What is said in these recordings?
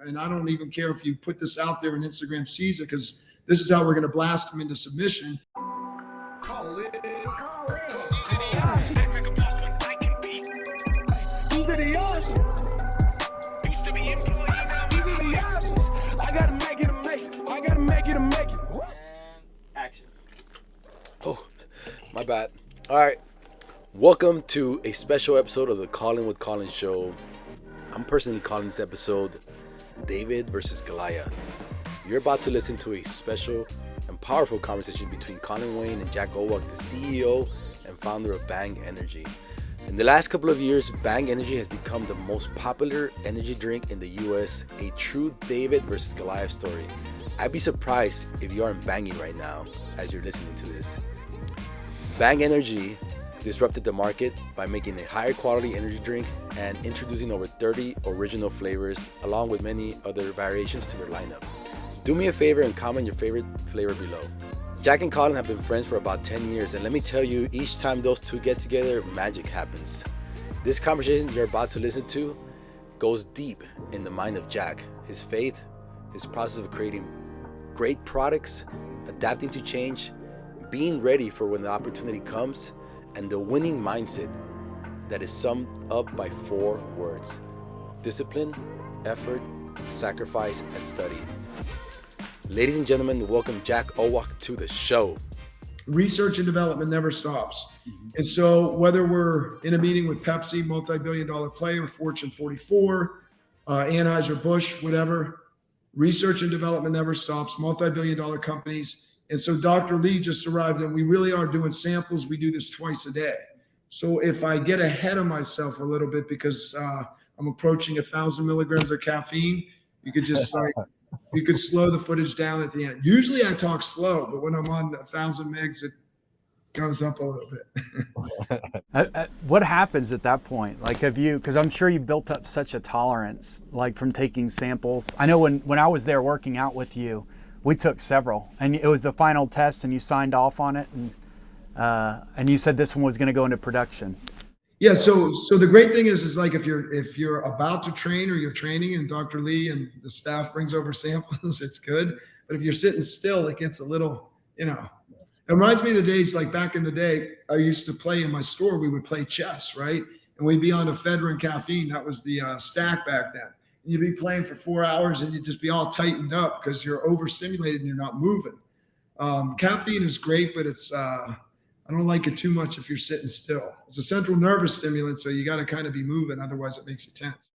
and I don't even care if you put this out there and Instagram sees it, because this is how we're going to blast them into submission. Call it. These are the options. These are the options. I gotta make it to make it. I gotta make it to make it. And action. Oh, my bad. All right. Welcome to a special episode of the Colin Show. I'm personally calling this episode David versus Goliath. You're about to listen to a special and powerful conversation between Colin Wayne and Jack Owoc, the CEO and founder of Bang Energy. In the last couple of years, Bang Energy has become the most popular energy drink in the US, a true David versus Goliath story. I'd be surprised if you aren't banging right now as you're listening to this. Bang Energy disrupted the market by making a higher quality energy drink and introducing over 30 original flavors along with many other variations to their lineup. Do me a favor and comment your favorite flavor below. Jack and Colin have been friends for about 10 years, and let me tell you, each time those two get together, magic happens. This conversation you're about to listen to goes deep in the mind of Jack, his faith, his process of creating great products, adapting to change, being ready for when the opportunity comes, and the winning mindset that is summed up by 4 words: discipline, effort, sacrifice, and study. Ladies and gentlemen, welcome Jack Owoc to the show. Research and development never stops. And so whether we're in a meeting with Pepsi, multi-billion-dollar player, Fortune 44, Anheuser-Busch, whatever, research and development never stops, multi-billion-dollar companies. And so Dr. Lee just arrived, and we really are doing samples. We do this twice a day. So if I get ahead of myself a little bit because I'm approaching 1,000 milligrams of caffeine, you could just you could slow the footage down at the end. Usually I talk slow, but when I'm on 1,000 megs, it goes up a little bit. What happens at that point? Like, have you, because I'm sure you built up such a tolerance, like from taking samples. I know when I was there working out with you, we took several, and it was the final test, and you signed off on it, and you said this one was going to go into production. Yeah. So the great thing is like if you're about to train or you're training, and Dr. Lee and the staff brings over samples, it's good. But if you're sitting still, it gets a little, It reminds me of the days like back in the day. I used to play in my store. We would play chess, right? And we'd be on ephedrine caffeine. That was the stack back then. You'd be playing for 4 hours and you'd just be all tightened up because you're overstimulated and you're not moving. Caffeine is great, but it's I don't like it too much if you're sitting still. It's a central nervous stimulant, so you got to kind of be moving, otherwise it makes you tense.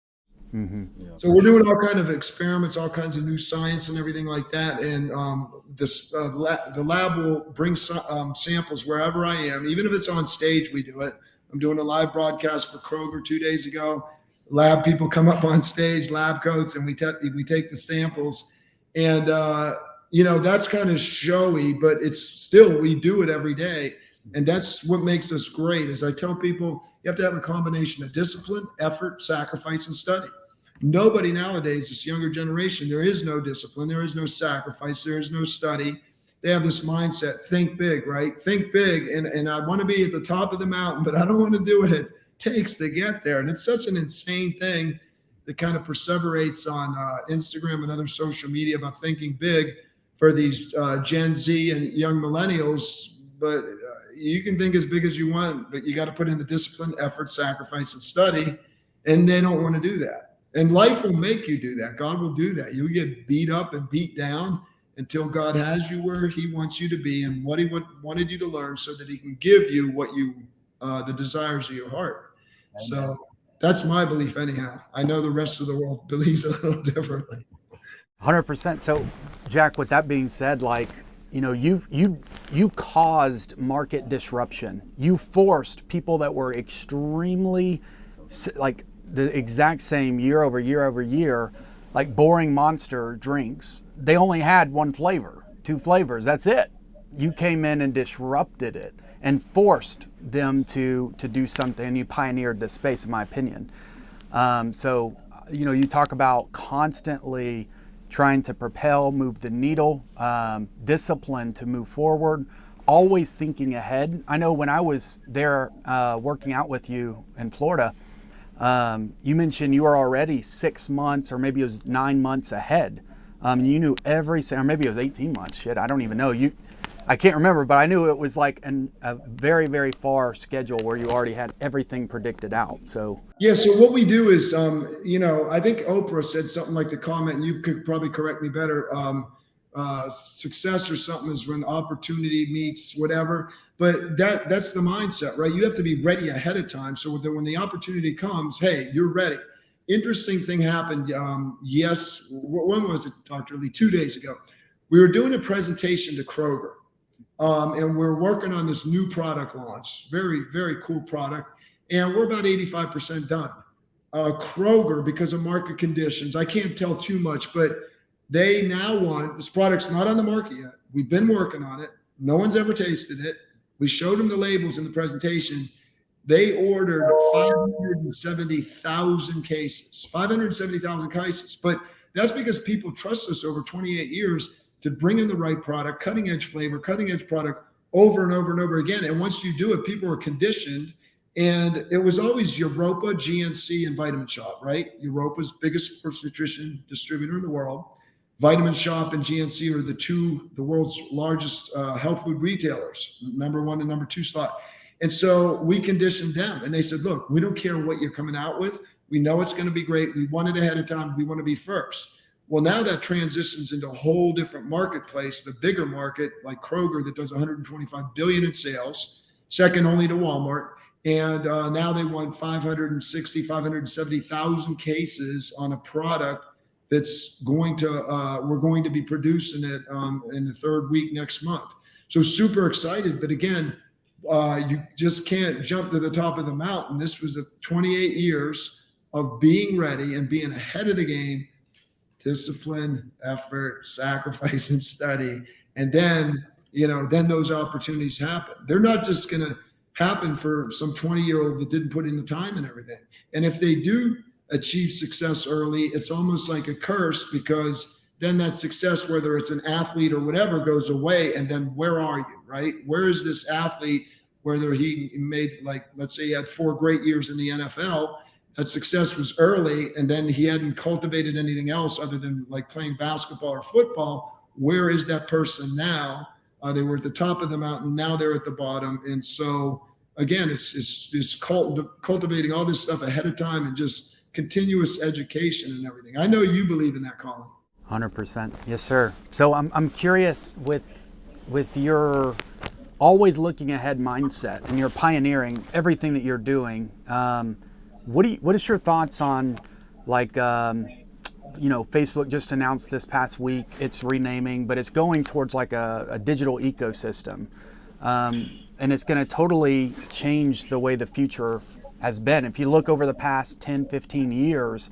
Mm-hmm. Yeah. So we're doing all kind of experiments, all kinds of new science and everything like that. And the lab will bring samples wherever I am, even if it's on stage. We do it. I'm doing a live broadcast for Kroger 2 days ago. Lab people come up on stage, lab coats, and we take the samples, and that's kind of showy, but it's still, we do it every day, and that's what makes us great. As I tell people, you have to have a combination of discipline, effort, sacrifice, and study. Nobody nowadays, this younger generation, there is no discipline, there is no sacrifice, there is no study. They have this mindset: think big, right? Think big, and I want to be at the top of the mountain, but I don't want to do what it takes to get there. And it's such an insane thing that kind of perseverates on Instagram and other social media about thinking big for these Gen Z and young millennials. But you can think as big as you want, but you got to put in the discipline, effort, sacrifice, and study. And they don't want to do that. And life will make you do that. God will do that. You'll get beat up and beat down until God has you where he wants you to be and what he wanted you to learn, so that he can give you what you, the desires of your heart. So that's my belief anyhow. I know the rest of the world believes a little differently. 100%. So, Jack, with that being said, like, you caused market disruption. You forced people that were extremely, like, the exact same year over year, like boring Monster drinks. They only had one flavor, 2 flavors. That's it. You came in and disrupted it and forced them to do something. You pioneered this space, in my opinion. So, you talk about constantly trying to propel, move the needle, discipline to move forward, always thinking ahead. I know when I was there working out with you in Florida, You mentioned you were already 6 months, or maybe it was 9 months ahead. You knew or maybe it was 18 months. Shit, I don't even know. I can't remember, but I knew it was like a very, very far schedule where you already had everything predicted out. So yeah. So what we do is, I think Oprah said something like the comment, and you could probably correct me better. Success or something is when opportunity meets whatever. But that's the mindset, right? You have to be ready ahead of time, so that when the opportunity comes, hey, you're ready. Interesting thing happened. When was it, Dr. Lee? 2 days ago, we were doing a presentation to Kroger. And we're working on this new product launch, very, very cool product. And we're about 85% done. Kroger, because of market conditions, I can't tell too much, but they now want, this product's not on the market yet. We've been working on it. No one's ever tasted it. We showed them the labels in the presentation. They ordered 570,000 cases, 570,000 cases. But that's because people trust us over 28 years to bring in the right product, cutting edge flavor, cutting edge product over and over and over again. And once you do it, people are conditioned. And it was always Europa, GNC, and Vitamin Shop, right? Europa's biggest sports nutrition distributor in the world. Vitamin Shop and GNC are the world's largest health food retailers, number 1 and number 2 slot. And so we conditioned them, and they said, look, we don't care what you're coming out with. We know it's going to be great. We want it ahead of time. We want to be first. Well, now that transitions into a whole different marketplace, the bigger market like Kroger that does 125 billion in sales, second only to Walmart. And now they want 570,000 cases on a product that's we're going to be producing it in the 3rd week next month. So super excited. But again, you just can't jump to the top of the mountain. This was 28 years of being ready and being ahead of the game. Discipline, effort, sacrifice, and study. And then those opportunities happen. They're not just going to happen for some 20-year-old that didn't put in the time and everything. And if they do achieve success early, it's almost like a curse, because then that success, whether it's an athlete or whatever, goes away. And then where are you, right? Where is this athlete, whether he made, like, let's say he had 4 great years in the NFL, that success was early, and then he hadn't cultivated anything else other than like playing basketball or football. Where is that person now? They were at the top of the mountain. Now they're at the bottom. And so again, it's just cultivating all this stuff ahead of time and just continuous education and everything. I know you believe in that, Colin. 100%. Yes, sir. So I'm curious with your always looking ahead mindset and your pioneering everything that you're doing. What is your thoughts on, like, Facebook just announced this past week it's renaming, but it's going towards like a digital ecosystem, and it's going to totally change the way the future has been. If you look over the past 10, 15 years,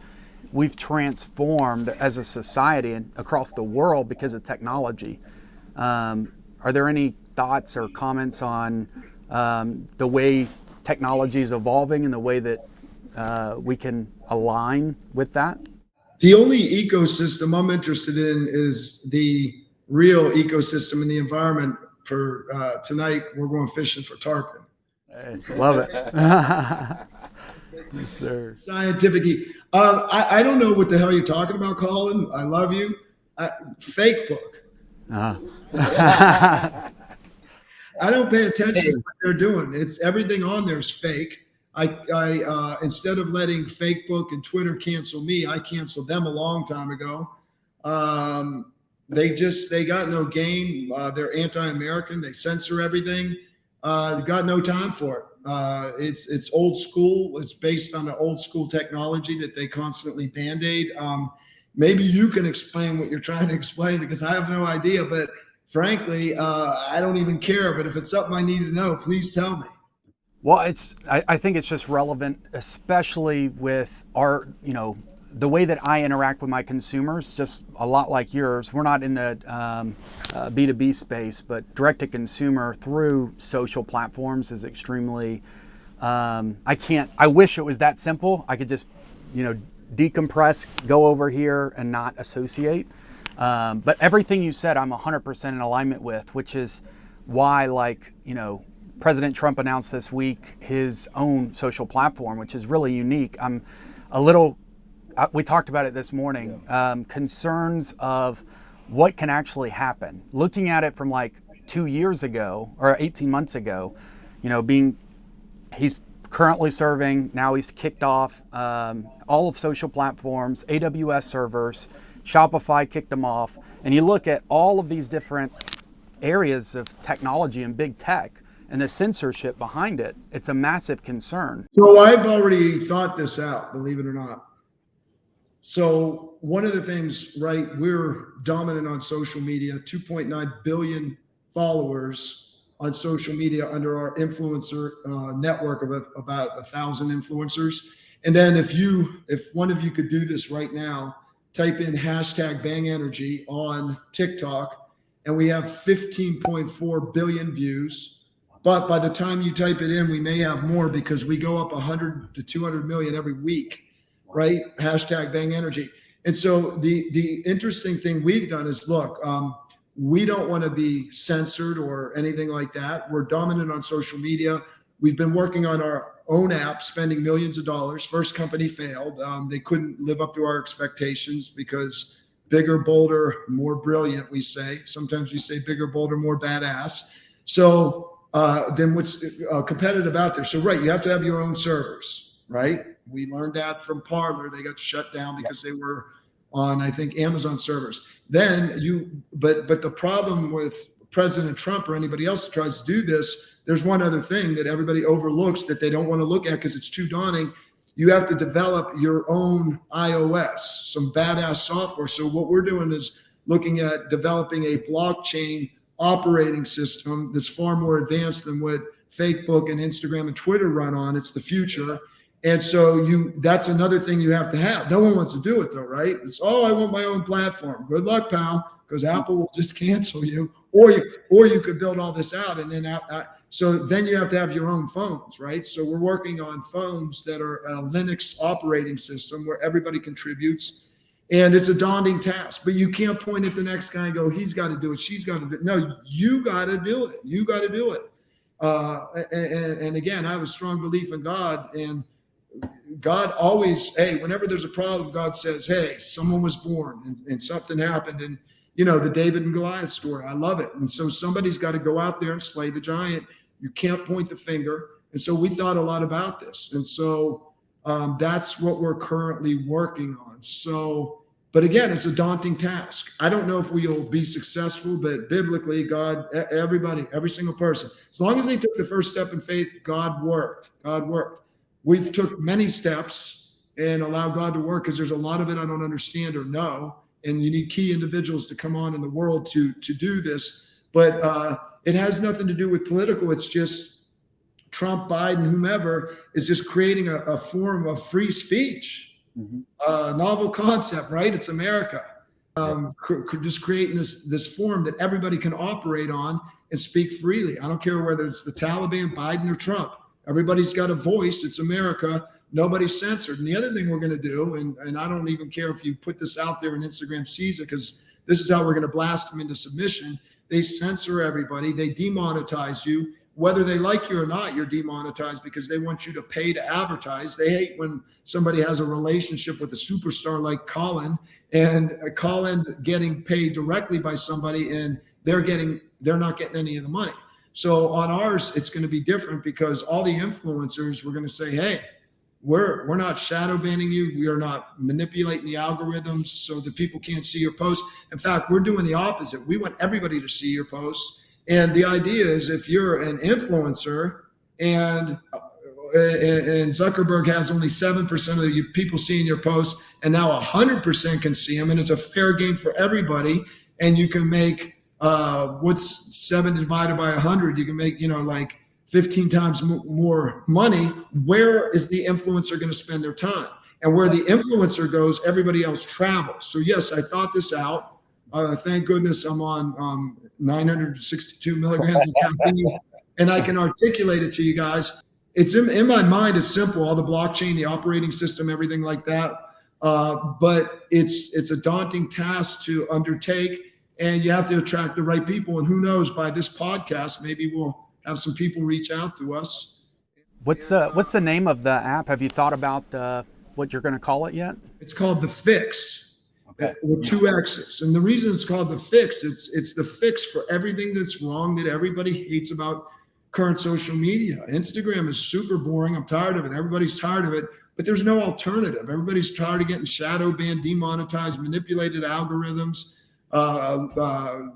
we've transformed as a society and across the world because of technology. Are there any thoughts or comments on the way technology is evolving and the way that we can align with that? The only ecosystem I'm interested in is the real ecosystem in the environment. For tonight, we're going fishing for tarpon. Hey, love it. Yes, sir. Scientific. I don't know what the hell you're talking about, Colin. I love you. Fake book. I don't pay attention to what they're doing. It's everything on there is fake. I instead of letting Facebook and Twitter cancel me, I canceled them a long time ago. They got no game. They're anti-American. They censor everything. Got no time for it. It's old school. It's based on the old school technology that they constantly band-aid. Maybe you can explain what you're trying to explain, because I have no idea. But frankly, I don't even care. But if it's something I need to know, please tell me. Well, I think it's just relevant, especially with our, the way that I interact with my consumers, just a lot like yours. We're not in the B2B space, but direct to consumer through social platforms is extremely, I wish it was that simple. I could just, decompress, go over here and not associate. But everything you said, I'm 100% in alignment with, which is why, President Trump announced this week his own social platform, which is really unique. I'm a little, we talked about it this morning, concerns of what can actually happen. Looking at it from like 2 years ago or 18 months ago, you know, he's currently serving, now he's kicked off all of social platforms, AWS servers, Shopify kicked them off. And you look at all of these different areas of technology and big tech and the censorship behind it, it's a massive concern. So I've already thought this out, believe it or not. So one of the things, right, we're dominant on social media, 2.9 billion followers on social media under our influencer network of about 1,000 influencers. And then if one of you could do this right now, type in hashtag Bang Energy on TikTok, and we have 15.4 billion views. But by the time you type it in, we may have more because we go up 100 to 200 million every week, right? Hashtag Bang Energy. And so the interesting thing we've done is, look, we don't want to be censored or anything like that. We're dominant on social media. We've been working on our own app, spending millions of dollars. First company failed. They couldn't live up to our expectations because bigger, bolder, more brilliant, we say. Sometimes we say bigger, bolder, more badass. So then what's competitive out there? So, right, you have to have your own servers, right? We learned that from Parler. They got shut down because they were on, I think, Amazon servers. Then but the problem with President Trump or anybody else that tries to do this, there's one other thing that everybody overlooks that they don't want to look at because it's too daunting. You have to develop your own iOS, some badass software. So what we're doing is looking at developing a blockchain operating system that's far more advanced than what Facebook and Instagram and Twitter run on. It's the future. And so that's another thing you have to have. No one wants to do it though, right? It's, I want my own platform. Good luck, pal, because Apple will just cancel you. Or you could build all this out and then so then you have to have your own phones, right? So we're working on phones that are a Linux operating system where everybody contributes. And it's a daunting task, but you can't point at the next guy and go, he's got to do it, she's got to do it. No, you got to do it. You got to do it. And again, I have a strong belief in God, and God always, whenever there's a problem, God says, hey, someone was born and something happened. And, the David and Goliath story, I love it. And so somebody's got to go out there and slay the giant. You can't point the finger. And so we thought a lot about this. And so that's what we're currently working on. So, but again, it's a daunting task. I don't know if we'll be successful, but biblically, God, everybody, every single person, as long as they took the first step in faith, God worked. God worked. We've took many steps and allowed God to work because there's a lot of it I don't understand or know. And you need key individuals to come on in the world to do this. But it has nothing to do with political. It's just Trump, Biden, whomever is just creating a form of free speech. Novel concept, right? It's America. Just creating this form that everybody can operate on and speak freely. I don't care whether it's the Taliban, Biden, or Trump. Everybody's got a voice. It's America. Nobody's censored. And the other thing we're going to do, and I don't even care if you put this out there and Instagram sees it, because this is how we're going to blast them into submission. They censor everybody. They demonetize you. Whether they like you or not, you're demonetized because they want you to pay to advertise. They hate when somebody has a relationship with a superstar like Colin, and Colin getting paid directly by somebody, and they're not getting any of the money. So on ours, it's going to be different because all the influencers, we're going to say, hey, we're not shadow banning you. We are not manipulating the algorithms so that people can't see your posts. In fact, we're doing the opposite. We want everybody to see your posts. And the idea is if you're an influencer and Zuckerberg has only 7% of the people seeing your posts, and now 100% can see them, and it's a fair game for everybody, and you can make what's 7 divided by 100? You can make, like 15 times more money. Where is the influencer going to spend their time? And where the influencer goes, everybody else travels. So yes, I thought this out. Thank goodness I'm on 962 milligrams of caffeine, and I can articulate it to you guys. It's in my mind. It's simple. All the blockchain, the operating system, everything like that. But it's a daunting task to undertake, and you have to attract the right people. And who knows? By this podcast, maybe we'll have some people reach out to us. What's the name of the app? Have you thought about what you're going to call it yet? It's called The Fix. Okay. With 2 X's. And the reason it's called The Fix, it's the fix for everything that's wrong that everybody hates about current social media. Instagram is super boring. I'm tired of it. Everybody's tired of it, but there's no alternative. Everybody's tired of getting shadow banned, demonetized, manipulated algorithms,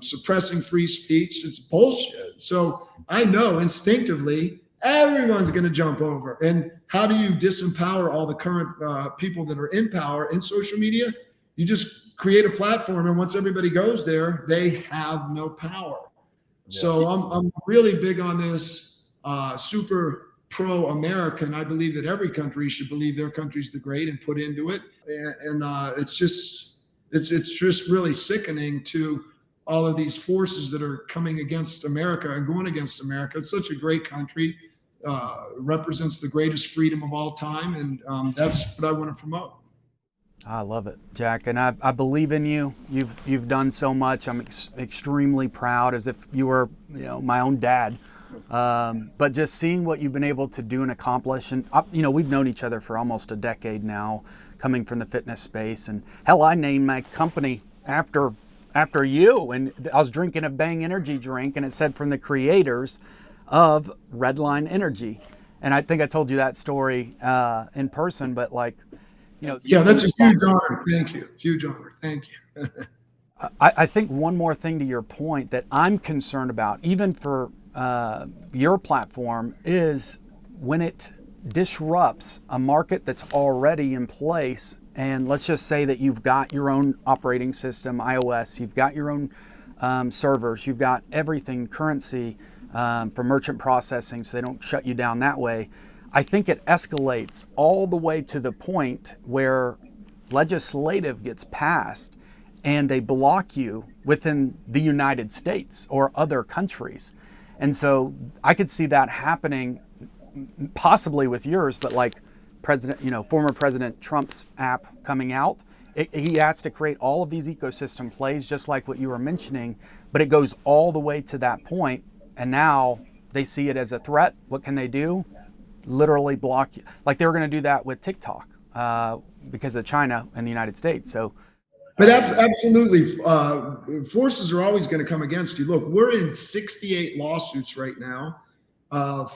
suppressing free speech. It's bullshit. So I know instinctively everyone's going to jump over. And how do you disempower all the current people that are in power in social media? You just create a platform, and once everybody goes there, they have no power. Yeah. So I'm really big on this, super pro-American. I believe that every country should believe their country's the great and put into it. And it's just really sickening to all of these forces that are coming against America and going against America. It's such a great country, represents the greatest freedom of all time, and that's what I want to promote. I love it, Jack, and I believe in you. You've done so much. I'm extremely proud, as if you were, my own dad. But just seeing what you've been able to do and accomplish, and we've known each other for almost a decade now, coming from the fitness space. And hell, I named my company after you. And I was drinking a Bang energy drink, and it said from the creators of Redline Energy. And I think I told you that story in person, but yeah, that's a huge honor. Thank you. Huge honor. Thank you. I think one more thing to your point that I'm concerned about, even for your platform, is when it disrupts a market that's already in place. And let's just say that you've got your own operating system, iOS, you've got your own servers, you've got everything, currency for merchant processing, so they don't shut you down that way. I think it escalates all the way to the point where legislative gets passed and they block you within the United States or other countries. And so I could see that happening possibly with yours, but like former President Trump's app coming out, he has to create all of these ecosystem plays, just like what you were mentioning, but it goes all the way to that point, and now they see it as a threat. What can they do? Literally block you. Like they were going to do that with TikTok because of China and the United States. So, but absolutely, forces are always going to come against you. Look, we're in 68 lawsuits right now. 4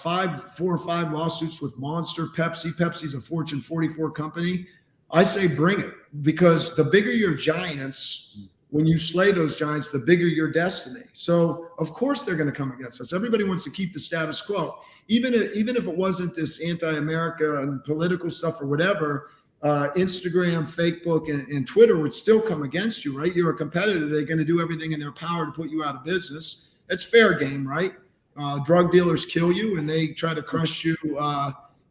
or 5 lawsuits with Monster, Pepsi. Pepsi's a Fortune 44 company. I say bring it, because the bigger your giants, when you slay those giants, the bigger your destiny. So of course they're going to come against us. Everybody wants to keep the status quo. Even if it wasn't this anti-America and political stuff or whatever, Instagram, Facebook, and Twitter would still come against you, right? You're a competitor. They're going to do everything in their power to put you out of business. It's fair game, right? Drug dealers kill you and they try to crush you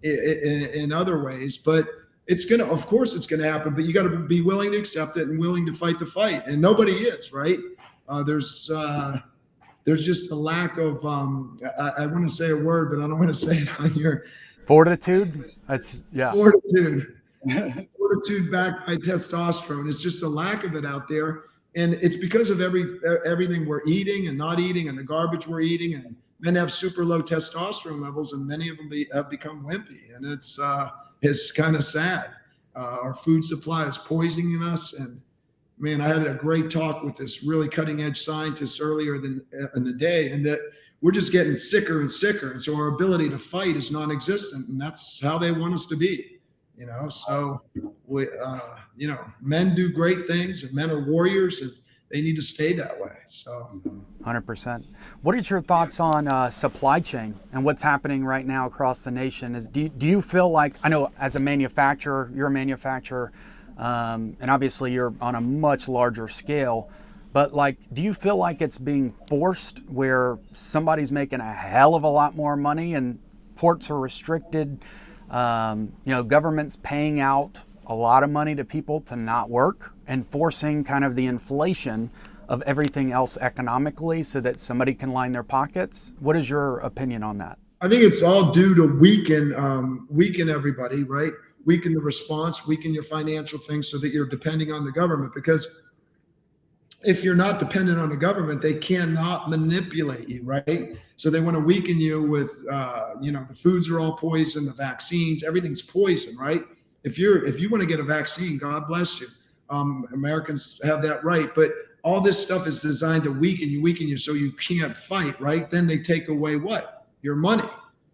in other ways. But of course it's going to happen, but you got to be willing to accept it and willing to fight the fight. And nobody is, right? There's just a lack of, I want to say a word, but I don't want to say it on your fortitude. Fortitude backed by testosterone. It's just a lack of it out there. And it's because of everything we're eating and not eating, and the garbage we're eating, and men have super low testosterone levels, and many of them have become wimpy. And it's kind of sad. Our food supply is poisoning us. And man, I had a great talk with this really cutting edge scientist earlier in the day, and that we're just getting sicker and sicker. And so our ability to fight is non-existent, and that's how they want us to be. So we, men do great things, and men are warriors, and they need to stay that way. So 100%. What are your thoughts on supply chain and what's happening right now across the nation? Do you feel like, I know as a manufacturer, you're a manufacturer, and obviously you're on a much larger scale, but do you feel like it's being forced where somebody's making a hell of a lot more money and ports are restricted? Government's paying out a lot of money to people to not work and forcing kind of the inflation of everything else economically so that somebody can line their pockets. What is your opinion on that? I think it's all due to weaken everybody, right? Weaken the response, weaken your financial things so that you're depending on the government. Because if you're not dependent on the government, they cannot manipulate you, right? So they want to weaken you with, the foods are all poison, the vaccines, everything's poison, right? If you want to get a vaccine, God bless you. Americans have that right, but all this stuff is designed to weaken you so you can't fight, right? Then they take away what? Your money.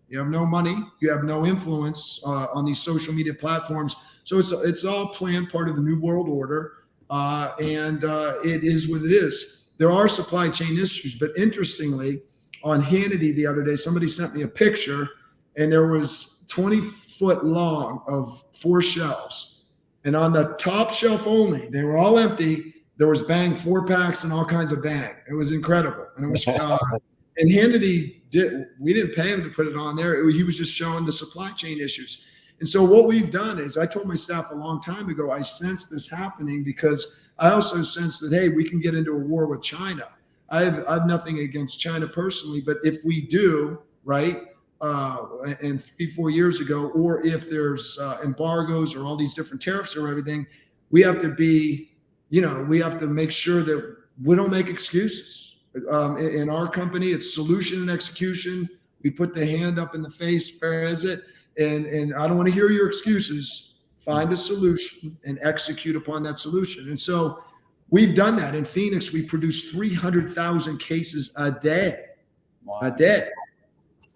You have no money, you have no influence on these social media platforms. So it's all planned, part of the New World Order. And it is what it is. There are supply chain issues, but interestingly, on Hannity the other day, somebody sent me a picture, and there was 20-foot long of 4 shelves. And on the top shelf only, they were all empty. There was Bang 4-packs and all kinds of Bang. It was incredible. And it was, and Hannity we didn't pay him to put it on there. He was just showing the supply chain issues. And so what we've done is, I told my staff a long time ago, I sense this happening because I also sense that, hey, we can get into a war with China. I have nothing against China personally, but if we do, right, and 3-4 years ago, or if there's embargoes or all these different tariffs or everything, we have to be, we have to make sure that we don't make excuses. In our company, it's solution and execution. We put the hand up in the face, where is it? And I don't want to hear your excuses. Find a solution and execute upon that solution. And so we've done that. In Phoenix, we produce 300,000 cases a day. Wow. A day.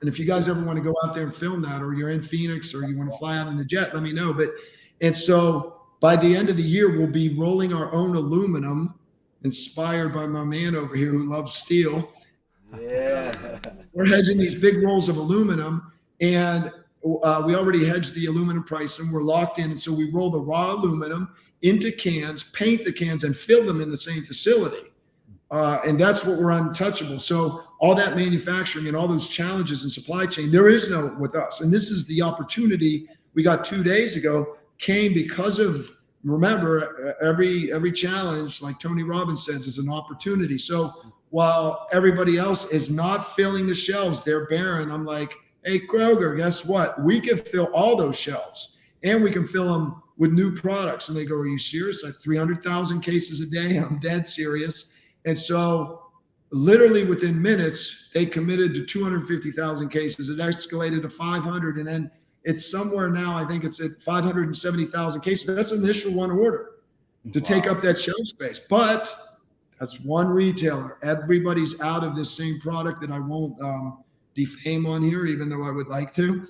And if you guys ever want to go out there and film that, or you're in Phoenix, or you want to fly out in the jet, let me know. And so by the end of the year, we'll be rolling our own aluminum, inspired by my man over here who loves steel. Yeah. We're hedging these big rolls of aluminum, and we already hedged the aluminum price, and we're locked in. And so we roll the raw aluminum into cans, paint the cans, and fill them in the same facility. And that's what we're untouchable. So all that manufacturing and all those challenges in supply chain, there is no with us. And this is the opportunity we got 2 days ago, came because of, remember, every challenge, like Tony Robbins says, is an opportunity. So while everybody else is not filling the shelves, they're barren. I'm like, hey, Kroger, guess what? We can fill all those shelves, and we can fill them with new products. And they go, are you serious? Like 300,000 cases a day? I'm dead serious. And so literally within minutes, they committed to 250,000 cases. It escalated to 500. And then it's somewhere now, I think it's at 570,000 cases. That's an initial one order to take up that shelf space. But that's one retailer. Everybody's out of this same product that I won't defame on here, even though I would like to.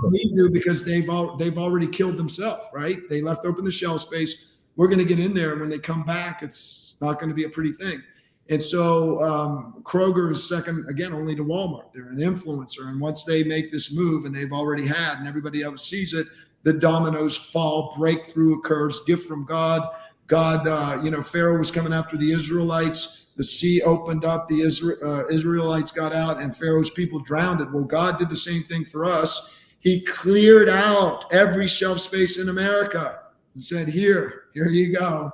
We do, because they've already killed themselves, right? They left open the shelf space. We're going to get in there, and when they come back, it's not going to be a pretty thing. And so Kroger is second, again, only to Walmart. They're an influencer, and once they make this move, and they've already had, and everybody else sees it, the dominoes fall, breakthrough occurs, gift from God. Pharaoh was coming after the Israelites. The sea opened up, the Israelites got out, and Pharaoh's people drowned it. Well, God did the same thing for us. He cleared out every shelf space in America and said, here you go,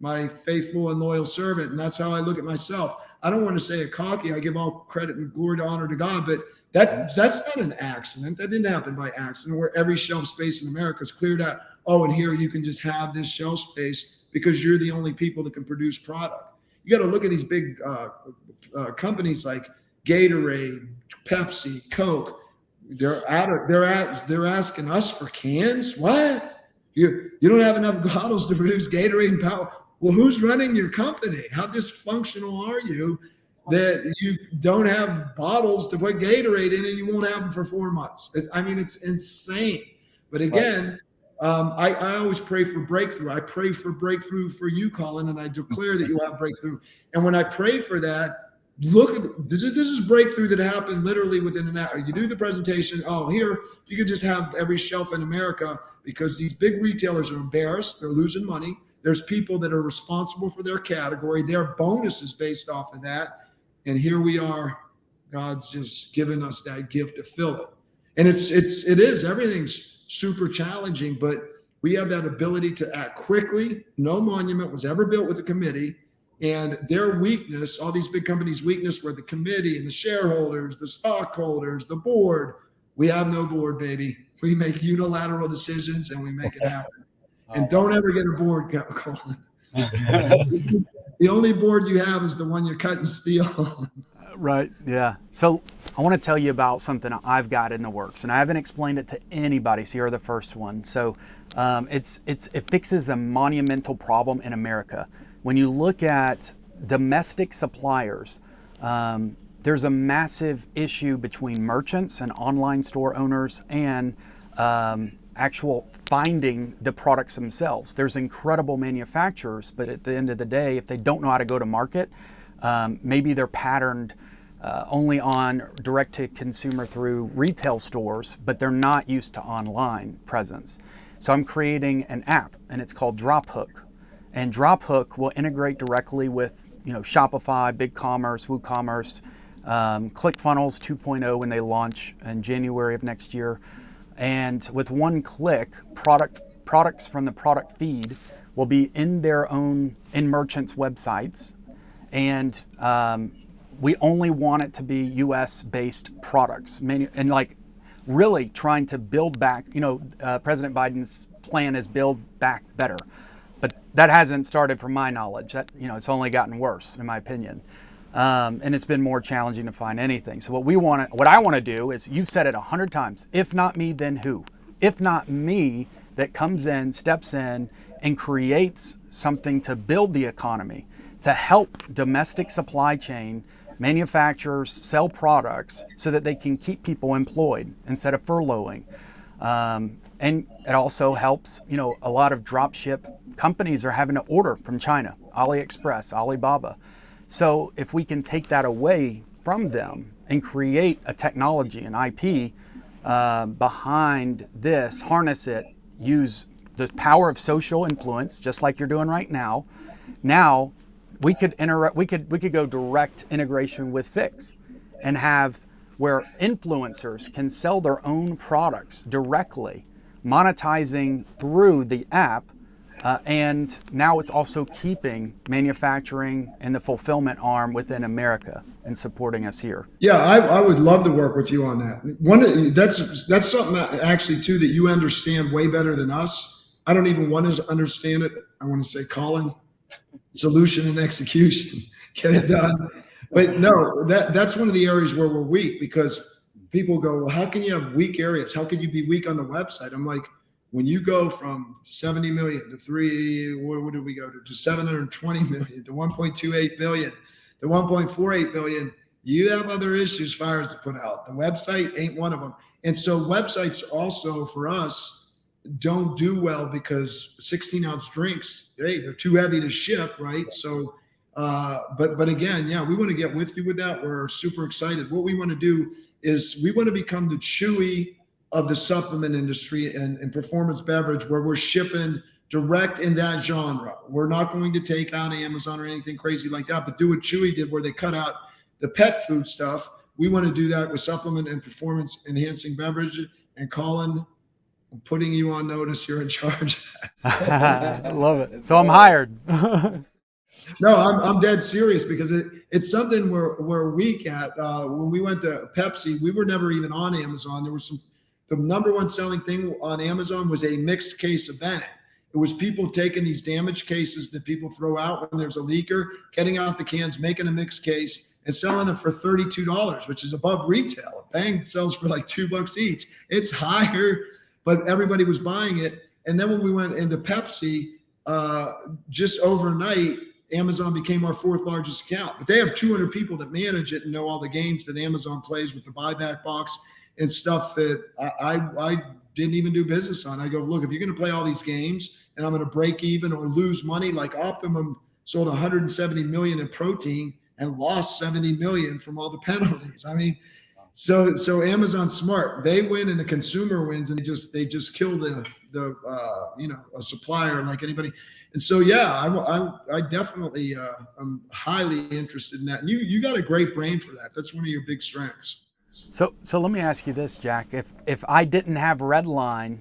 my faithful and loyal servant. And that's how I look at myself. I don't want to say it cocky. I give all credit and glory to honor to God, but that's not an accident. That didn't happen by accident, where every shelf space in America is cleared out. Oh, and here you can just have this shelf space because you're the only people that can produce product. You got to look at these big companies like Gatorade, Pepsi, Coke. They're asking us for cans. What? You don't have enough bottles to produce Gatorade and Power. Well, who's running your company? How dysfunctional are you that you don't have bottles to put Gatorade in, and you won't have them for 4 months? It's insane. But again, I always pray for breakthrough. I pray for breakthrough for you, Colin, and I declare that you have breakthrough. And when I pray for that, look at this is breakthrough that happened literally within an hour. You do the presentation. Oh, here you could just have every shelf in America, because these big retailers are embarrassed. They're losing money. There's people that are responsible for their category. Their bonus is based off of that. And here we are. God's just given us that gift to fill it. And it is everything's super challenging, but we have that ability to act quickly. No monument was ever built with a committee, and their weakness, all these big companies' weakness, were the committee and the shareholders, the stockholders, the board. We have no board, baby. We make unilateral decisions, and we make it happen. And don't ever get a board, Colin. The only board you have is the one you're cutting steel on. Right. Yeah. So I want to tell you about something I've got in the works, and I haven't explained it to anybody. So you're the first one. So it fixes a monumental problem in America. When you look at domestic suppliers, there's a massive issue between merchants and online store owners and actual finding the products themselves. There's incredible manufacturers, but at the end of the day, if they don't know how to go to market, maybe they're patterned only on direct to consumer through retail stores, but they're not used to online presence. So I'm creating an app, and it's called Drophook. And Drophook will integrate directly with Shopify, BigCommerce, WooCommerce, ClickFunnels 2.0 when they launch in January of next year. And with one click, products from the product feed will be in merchants' websites. And we only want it to be US-based products. And like really trying to build back, President Biden's plan is build back better. But that hasn't started from my knowledge. That, it's only gotten worse in my opinion. And it's been more challenging to find anything. So what I want to do is, you've said it 100 times, if not me, then who? If not me, that comes in, steps in, and creates something to build the economy, to help domestic supply chain manufacturers sell products so that they can keep people employed instead of furloughing. And it also helps, a lot of drop ship companies are having to order from China, AliExpress, Alibaba. So if we can take that away from them and create a technology, an IP behind this, harness it, use the power of social influence, just like you're doing right now. Now we could go direct integration with Fix and have where influencers can sell their own products directly, monetizing through the app. And now it's also keeping manufacturing and the fulfillment arm within America and supporting us here. Yeah, I would love to work with you on that. That's something actually too that you understand way better than us. I don't even want to understand it. I want to say, Colin, solution and execution, get it done. But no, that's one of the areas where we're weak, because people go, well, how can you have weak areas? How can you be weak on the website? I'm like, when you go from 70 million to what did we go to 720 million to 1.28 billion to 1.48 billion, you have other issues, fires to put out. The website ain't one of them. And so websites also for us don't do well because 16-ounce drinks, hey, they're too heavy to ship, right? So, but again, yeah, we want to get with you with that. We're super excited. What we want to do is we want to become the Chewy of the supplement industry and performance beverage, where we're shipping direct in that genre. We're not going to take out Amazon or anything crazy like that, but do what Chewy did, where they cut out the pet food stuff. We want to do that with supplement and performance enhancing beverage. And Colin, I'm putting you on notice. You're in charge. I love it. So I'm hired. No, I'm dead serious, because it's something we're weak at. When we went to Pepsi, we were never even on Amazon. The number one selling thing on Amazon was a mixed case of Bang. It was people taking these damaged cases that people throw out when there's a leaker, getting out the cans, making a mixed case, and selling it for $32, which is above retail. Bang sells for like $2 each. It's higher, but everybody was buying it. And then when we went into Pepsi, just overnight, Amazon became our fourth largest account. But they have 200 people that manage it and know all the games that Amazon plays with the buyback box and stuff that I didn't even do business on. I go, look, if you're going to play all these games and I'm going to break even or lose money, like Optimum sold 170 million in protein and lost 70 million from all the penalties. I mean, so Amazon's smart. They win and the consumer wins, and they just kill the a supplier like anybody. And so, yeah, I definitely I'm highly interested in that. And you got a great brain for that. That's one of your big strengths. So let me ask you this, Jack. If I didn't have Redline,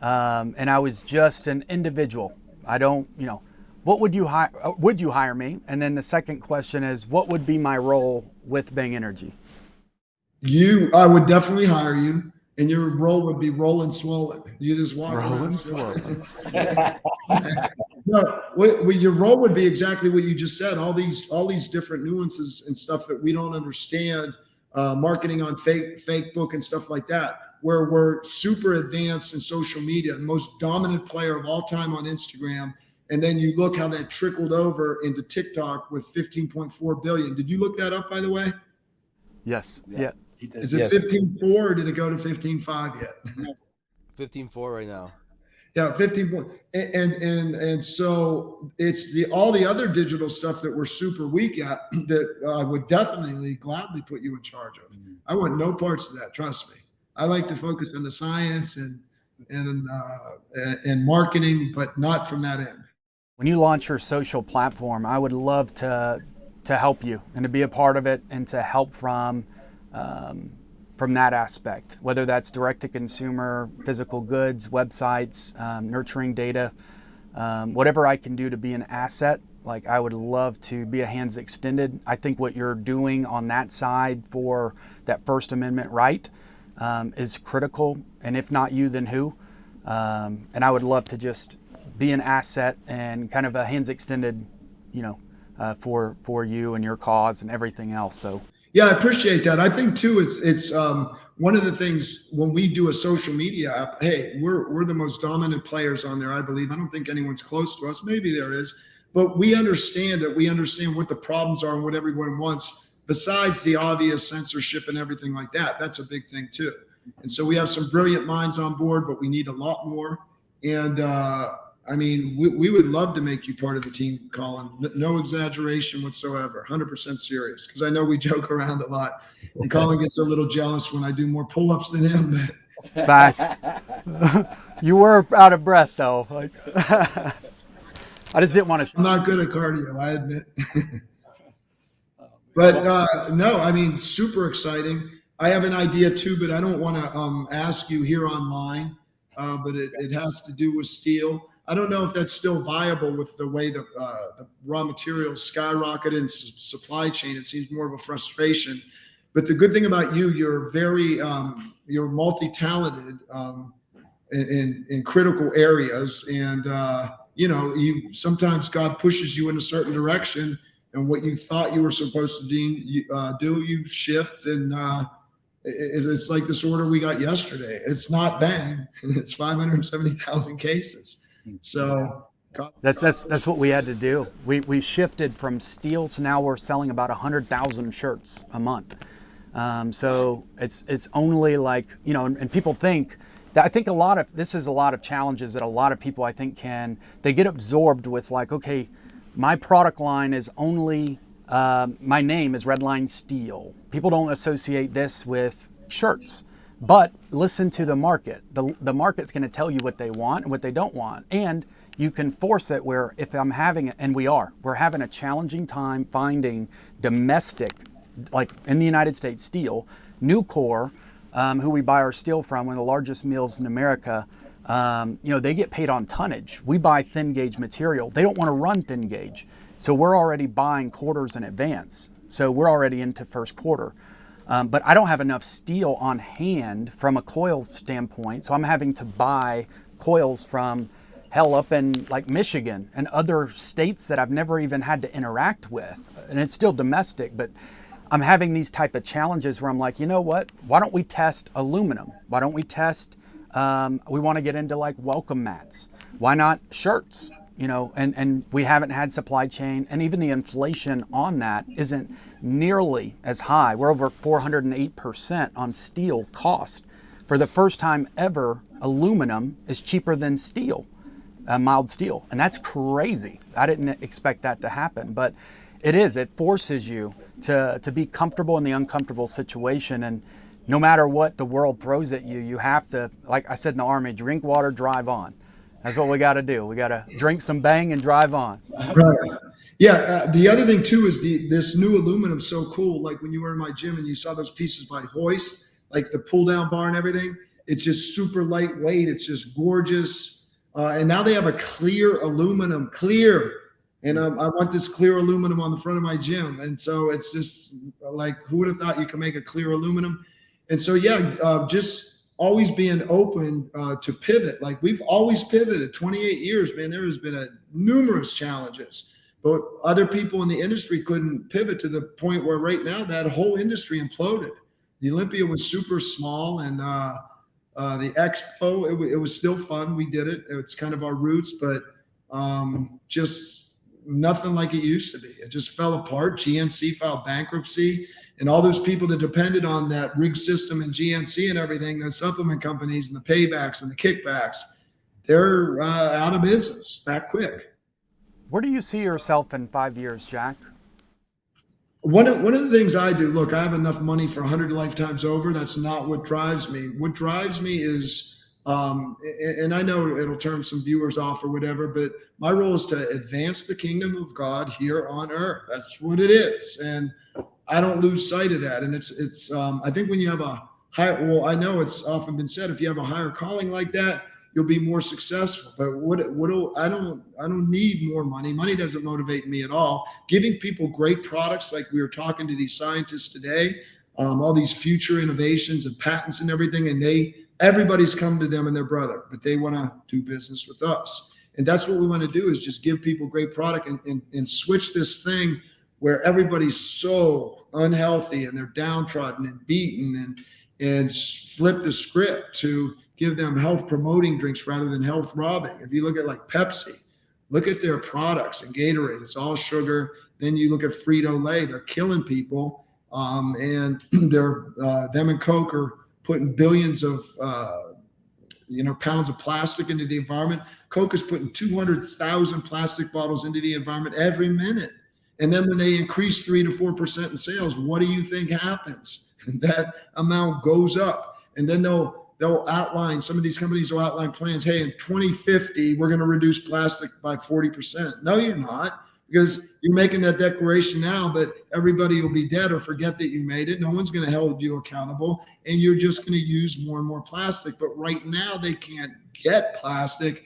and I was just an individual, I don't, what would you hire? Would you hire me? And then the second question is, what would be my role with Bang Energy? I would definitely hire you. and your roll would be rolling swollen. You just walk Rolling around swollen. No, your role would be exactly what you just said. All these different nuances and stuff that we don't understand, marketing on Facebook and stuff like that, where we're super advanced in social media, most dominant player of all time on Instagram. And then you look how that trickled over into TikTok with 15.4 billion. Did you look that up, by the way? Yes. Yeah. Is it 15.4 or did it go to 15.5 yet? 15.4 right now. Yeah, 15. And so it's all the other digital stuff that we're super weak at that I would definitely gladly put you in charge of. I want no parts of that. Trust me. I like to focus on the science and marketing, but not from that end. When you launch your social platform, I would love to help you and to be a part of it and to help from that aspect, whether that's direct to consumer, physical goods, websites, nurturing data, whatever I can do to be an asset. Like, I would love to be a hands extended. I think what you're doing on that side for that First Amendment right is critical. And if not you, then who? And I would love to just be an asset and kind of a hands extended, for you and your cause and everything else. So. Yeah, I appreciate that. I think too, it's one of the things when we do a social media app. Hey, we're the most dominant players on there, I believe. I don't think anyone's close to us. Maybe there is, but we understand that. We understand what the problems are and what everyone wants. Besides the obvious censorship and everything like that, that's a big thing too. And so we have some brilliant minds on board, but we need a lot more. And I mean, we would love to make you part of the team, Colin. No exaggeration whatsoever, 100% serious. Because I know we joke around a lot, and Colin gets a little jealous when I do more pull-ups than him. Facts. You were out of breath though. Like, I just didn't want to. I'm not good at cardio, I admit. But no, I mean, super exciting. I have an idea too, but I don't want to ask you here online. But it has to do with steel. I don't know if that's still viable with the way the raw materials skyrocketed in supply chain. It seems more of a frustration. But the good thing about you, you're very you're multi-talented in critical areas, and you sometimes God pushes you in a certain direction, and what you thought you were supposed to do, you shift, and it's like this order we got yesterday. It's not bang, and it's 570,000 cases. So that's what we had to do. We shifted from steel to now we're selling about 100,000 shirts a month. So it's only like, and people think that, I think this is a lot of challenges that a lot of people, I think, they get absorbed with, like, okay, my product line is only, my name is Redline Steel. People don't associate this with shirts. But listen to the market. The market's going to tell you what they want and what they don't want. And you can force it where if I'm having it, and we're having a challenging time finding domestic, like in the United States, steel. Nucor, who we buy our steel from, one of the largest mills in America, they get paid on tonnage. We buy thin gauge material. They don't want to run thin gauge. So we're already buying quarters in advance. So we're already into first quarter. But I don't have enough steel on hand from a coil standpoint, so I'm having to buy coils from hell up in like Michigan and other states that I've never even had to interact with, and it's still domestic. But I'm having these type of challenges where I'm like, you know what? Why don't we test aluminum? Why don't we test? We want to get into like welcome mats. Why not shirts? And we haven't had supply chain, and even the inflation on that isn't nearly as high. We're over 408% on steel cost. For the first time ever, aluminum is cheaper than steel, mild steel. And that's crazy. I didn't expect that to happen, but it is. It forces you to be comfortable in the uncomfortable situation. And no matter what the world throws at you, you have to, like I said in the Army, drink water, drive on. That's what we got to do. We got to drink some bang and drive on. Right. Yeah. The other thing too is this new aluminum so cool. Like when you were in my gym and you saw those pieces by Hoist, like the pull down bar and everything, it's just super lightweight. It's just gorgeous. And now they have a clear aluminum, and I want this clear aluminum on the front of my gym. And so it's just like, who would have thought you could make a clear aluminum? And so, yeah, just always being open to pivot. Like we've always pivoted 28 years, man. There has been numerous challenges, but other people in the industry couldn't pivot to the point where right now that whole industry imploded. The Olympia was super small, and the Expo, it was still fun. We did it. It's kind of our roots, but just nothing like it used to be. It just fell apart. GNC filed bankruptcy, and all those people that depended on that rig system and GNC and everything, the supplement companies and the paybacks and the kickbacks, they're out of business that quick. Where do you see yourself in 5 years, Jack? One of the things I do, look, I have enough money for 100 lifetimes over. That's not what drives me. What drives me is, and I know it'll turn some viewers off or whatever, but my role is to advance the kingdom of God here on earth. That's what it is. And I don't lose sight of that. And it's I think when you have a higher, well, I know it's often been said, if you have a higher calling like that, you'll be more successful. But I don't need more money. Money doesn't motivate me at all. Giving people great products, like we were talking to these scientists today, all these future innovations and patents and everything, and everybody's come to them and their brother, but they want to do business with us. And that's what we want to do, is just give people great product and switch this thing where everybody's so unhealthy and they're downtrodden and beaten, and flip the script to give them health promoting drinks rather than health robbing. If you look at like Pepsi, look at their products, and Gatorade, it's all sugar. Then you look at Frito-Lay, they're killing people. And they're them and Coke are putting billions of pounds of plastic into the environment. Coke is putting 200,000 plastic bottles into the environment every minute. And then when they increase 3 to 4% in sales, what do you think happens? That amount goes up. And then they'll outline, some of these companies will outline plans. Hey, in 2050, we're going to reduce plastic by 40%. No, you're not, because you're making that declaration now, but everybody will be dead or forget that you made it. No one's going to hold you accountable, and you're just going to use more and more plastic. But right now they can't get plastic,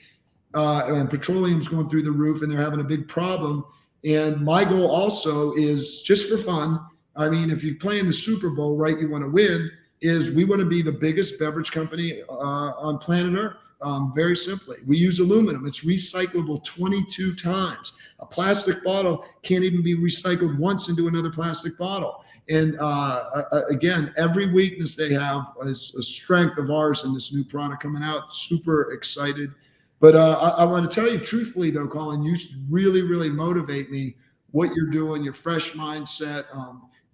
and petroleum's going through the roof, and they're having a big problem. And my goal also is, just for fun, I mean, if you play in the Super Bowl, right, you want to win, is we want to be the biggest beverage company on planet Earth. Very simply, we use aluminum. It's recyclable 22 times. A plastic bottle can't even be recycled once into another plastic bottle. And again, every weakness they have is a strength of ours in this new product coming out. Super excited. But I want to tell you truthfully, though, Colin, you really, really motivate me. What you're doing, your fresh mindset,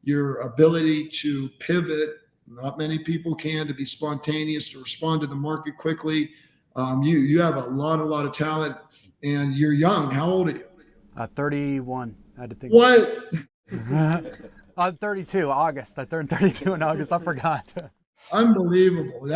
your ability to pivot. Not many people can, to be spontaneous, to respond to the market quickly. You have a lot of talent, and you're young. How old are you? 31. I had to think. What? I'm 32. August. I turned 32 in August. I forgot. Unbelievable.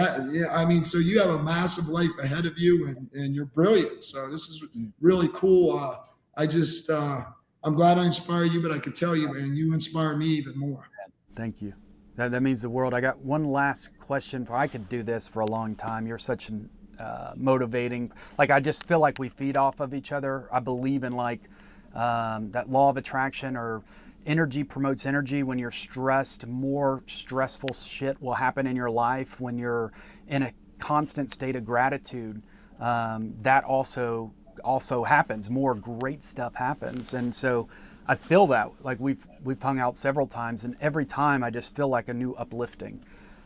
So you have a massive life ahead of you, and you're brilliant. So this is really cool. I'm glad I inspire you, but I could tell you, man, you inspire me even more. Thank you. That means the world. I got one last question. I could do this for a long time. You're such an motivating. Like, I just feel like we feed off of each other. I believe in that law of attraction, or energy promotes energy. When you're stressed, more stressful shit will happen in your life. When you're in a constant state of gratitude, that also happens. More great stuff happens. And so I feel that, like we've hung out several times, and every time I just feel like a new uplifting.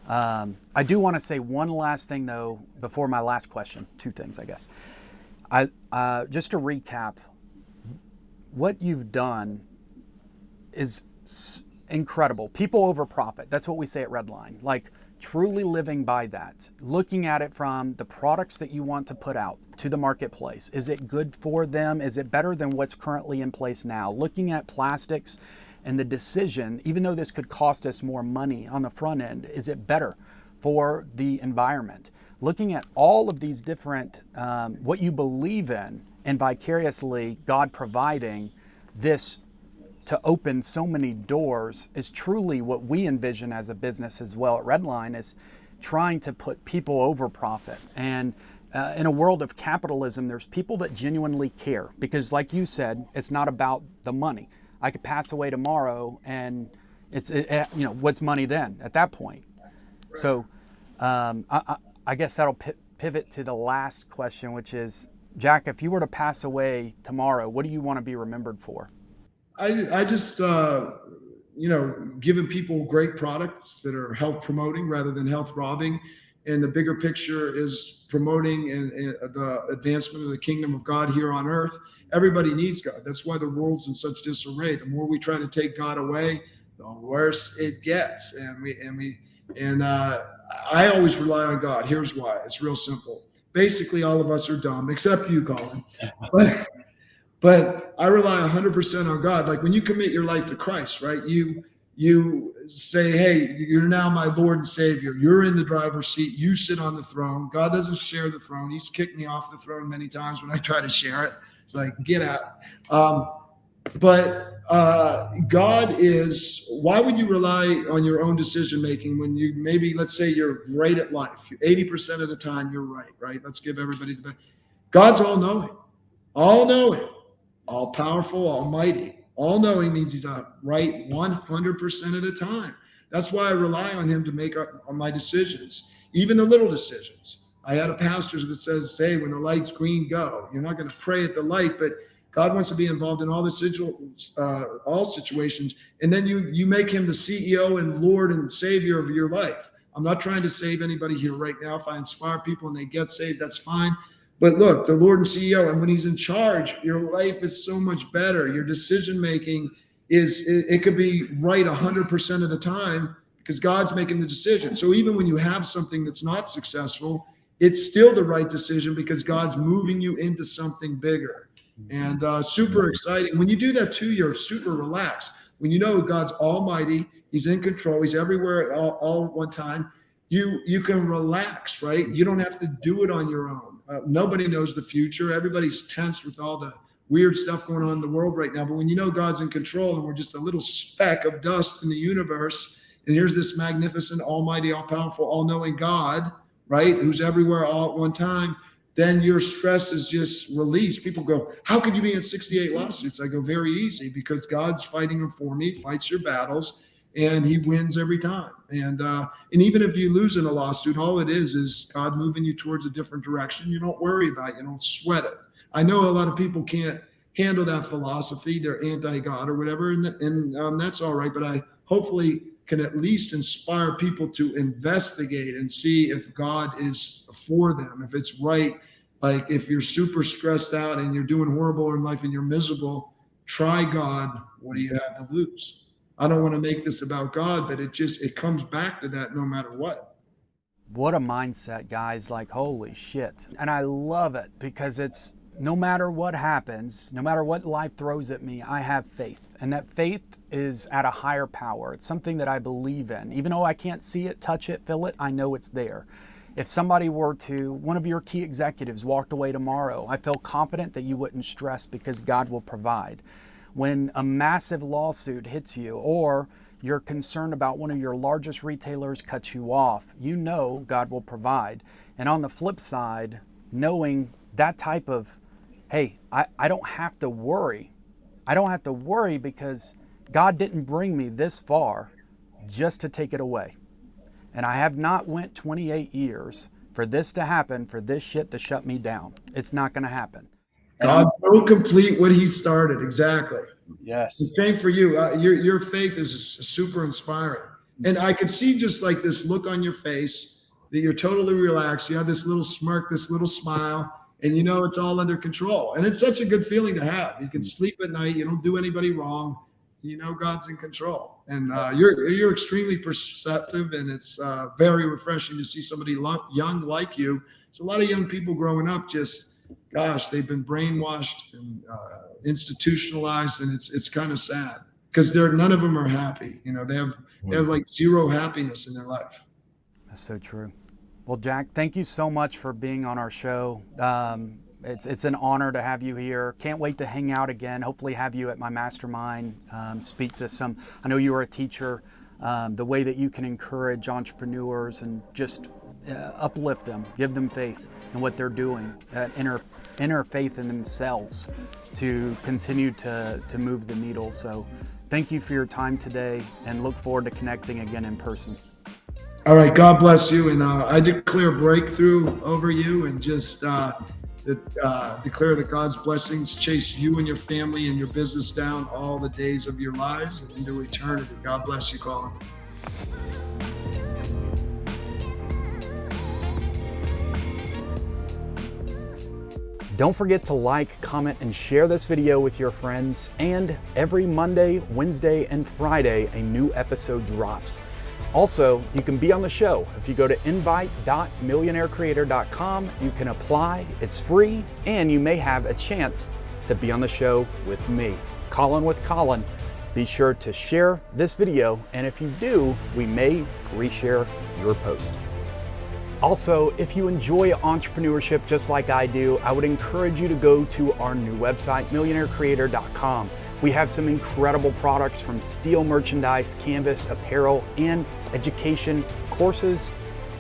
I do want to say one last thing, though, before my last question. Two things, I guess. Just to recap, what you've done is incredible. People over profit. That's what we say at Redline. Like, truly living by that. Looking at it from the products that you want to put out to the marketplace. Is it good for them? Is it better than what's currently in place now? Looking at plastics and the decision, even though this could cost us more money on the front end, is it better for the environment? Looking at all of these different, what you believe in, and vicariously God providing this to open so many doors, is truly what we envision as a business as well at Redline, is trying to put people over profit. And in a world of capitalism, there's people that genuinely care, because like you said, it's not about the money. I could pass away tomorrow, and what's money then at that point? Right. So I I guess that'll pivot to the last question, which is, Jack, if you were to pass away tomorrow, what do you want to be remembered for? I just, giving people great products that are health promoting rather than health robbing. And the bigger picture is promoting and the advancement of the kingdom of God here on earth. Everybody needs God. That's why the world's in such disarray. The more we try to take God away, the worse it gets. And I always rely on God. Here's why. It's real simple. Basically, all of us are dumb, except you, Colin. But I rely 100% on God. Like when you commit your life to Christ, right? You say, hey, you're now my Lord and Savior. You're in the driver's seat. You sit on the throne. God doesn't share the throne. He's kicked me off the throne many times when I try to share it. It's like, get out. But God is, why would you rely on your own decision making when you maybe, let's say you're great at life. 80% of the time you're right? Let's give everybody the best. God's all-knowing, all-powerful, almighty. All-knowing means he's right 100% of the time. That's why I rely on him to make my decisions, even the little decisions. I had a pastor that says, hey, when the light's green, go. You're not going to pray at the light, but God wants to be involved in all situations. And then you make him the CEO and Lord and Savior of your life. I'm not trying to save anybody here right now. If I inspire people and they get saved, that's fine. But look, the Lord and CEO, and when he's in charge, your life is so much better. Your decision making it could be right 100% of the time because God's making the decision. So even when you have something that's not successful, it's still the right decision because God's moving you into something bigger. And super exciting. When you do that too, you're super relaxed. When you know God's almighty, he's in control, he's everywhere all at one time, you can relax, right? You don't have to do it on your own. Nobody knows the future. Everybody's tense with all the weird stuff going on in the world right now. But when you know God's in control and we're just a little speck of dust in the universe, and here's this magnificent, almighty, all-powerful, all-knowing God, right, who's everywhere all at one time, then your stress is just released. People go, how could you be in 68 lawsuits? I go, very easy, because God's fighting them for me, fights your battles, and he wins every time. And even if you lose in a lawsuit, all it is God moving you towards a different direction. You don't worry about it. You don't sweat it. I know a lot of people can't handle that philosophy. They're anti-God or whatever, and that's all right. But I hopefully can at least inspire people to investigate and see if God is for them, if it's right. Like if you're super stressed out and you're doing horrible in life and you're miserable, try God. What do you have to lose? I don't want to make this about God, but it comes back to that no matter what. What a mindset, guys. Like, holy shit. And I love it because it's no matter what happens, no matter what life throws at me, I have faith. And that faith is at a higher power. It's something that I believe in. Even though I can't see it, touch it, feel it, I know it's there. If somebody were to, one of your key executives walked away tomorrow, I feel confident that you wouldn't stress because God will provide. When a massive lawsuit hits you, or you're concerned about one of your largest retailers cuts you off, you know God will provide. And on the flip side, knowing that type of, hey, I don't have to worry. I don't have to worry because God didn't bring me this far just to take it away. And I have not went 28 years for this to happen, for this shit to shut me down. It's not going to happen. God will complete what he started. Exactly. Yes. The same for you. Your faith is super inspiring. And I could see just like this look on your face that you're totally relaxed. You have this little smirk, this little smile, and you know it's all under control. And it's such a good feeling to have. You can sleep at night. You don't do anybody wrong. You know God's in control. And you're extremely perceptive, and it's very refreshing to see somebody young like you. So a lot of young people growing up just, gosh, they've been brainwashed and institutionalized, and it's kind of sad because none of them are happy. You know, they have like zero happiness in their life. That's so true. Well, Jack, thank you so much for being on our show. It's an honor to have you here. Can't wait to hang out again. Hopefully have you at my mastermind, speak to some, I know you are a teacher, the way that you can encourage entrepreneurs and just uplift them, give them faith in what they're doing, that inner faith in themselves to continue to move the needle. So thank you for your time today and look forward to connecting again in person. All right. God bless you. And I declare breakthrough over you, and just declare that God's blessings chase you and your family and your business down all the days of your lives and into eternity. God bless you, Colin. Don't forget to like, comment, and share this video with your friends. And every Monday, Wednesday, and Friday, a new episode drops. Also, you can be on the show. If you go to invite.millionairecreator.com, you can apply. It's free, and you may have a chance to be on the show with me, Colin with Colin. Be sure to share this video, and if you do, we may reshare your post. Also, if you enjoy entrepreneurship just like I do, I would encourage you to go to our new website, millionairecreator.com. We have some incredible products from steel merchandise, canvas, apparel, and education courses,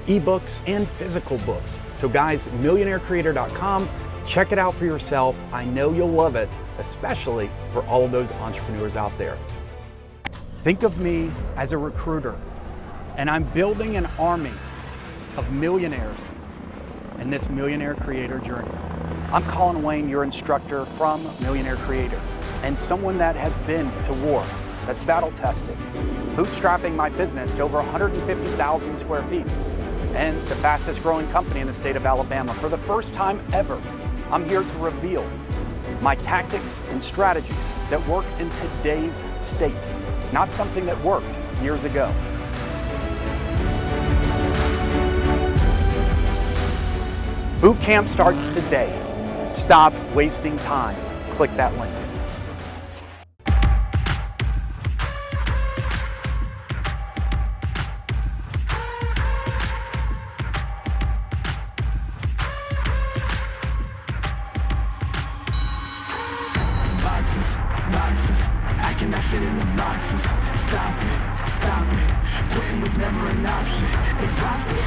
ebooks, and physical books. So guys, millionairecreator.com, check it out for yourself. I know you'll love it, especially for all of those entrepreneurs out there. Think of me as a recruiter, and I'm building an army of millionaires in this Millionaire Creator journey. I'm Colin Wayne, your instructor from Millionaire Creator, and someone that has been to war, that's battle tested, bootstrapping my business to over 150,000 square feet, and the fastest growing company in the state of Alabama. For the first time ever, I'm here to reveal my tactics and strategies that work in today's state, not something that worked years ago. Boot camp starts today. Stop wasting time. Click that link. Boxes, I cannot fit in the boxes. Stop it, quitting was never an option. Exhausted,